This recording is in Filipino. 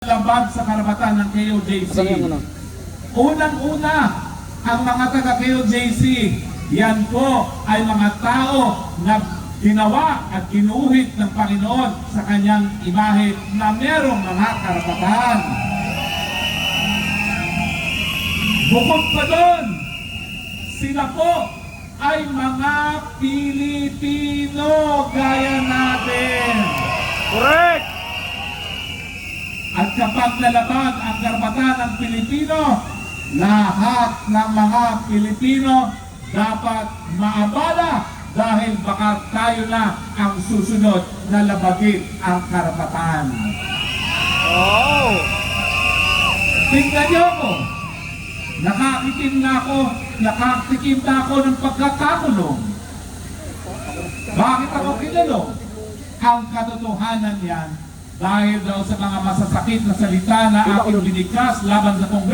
labag sa karapatan ng KOJC. Unang-una, ang mga taga-KOJC, yan po ay mga tao na ginawa at ginuhit ng Panginoon sa kanyang imahe na merong mga karapatan. Bukod pa doon, sila po ay mga Pilipino gaya natin. Correct! At kapag nalabag ang karapatan ng Pilipino, lahat ng mga Pilipino dapat maabala dahil baka tayo na ang susunod na labagin ang karapatan. Oh! Tingnan niyo ako. Nakatikim na ako ng pagkakakulong. Bakit ako kinulong? Ang katotohanan yan dahil daw sa mga masasakit na salita na aking binigkas laban sa Kongreso.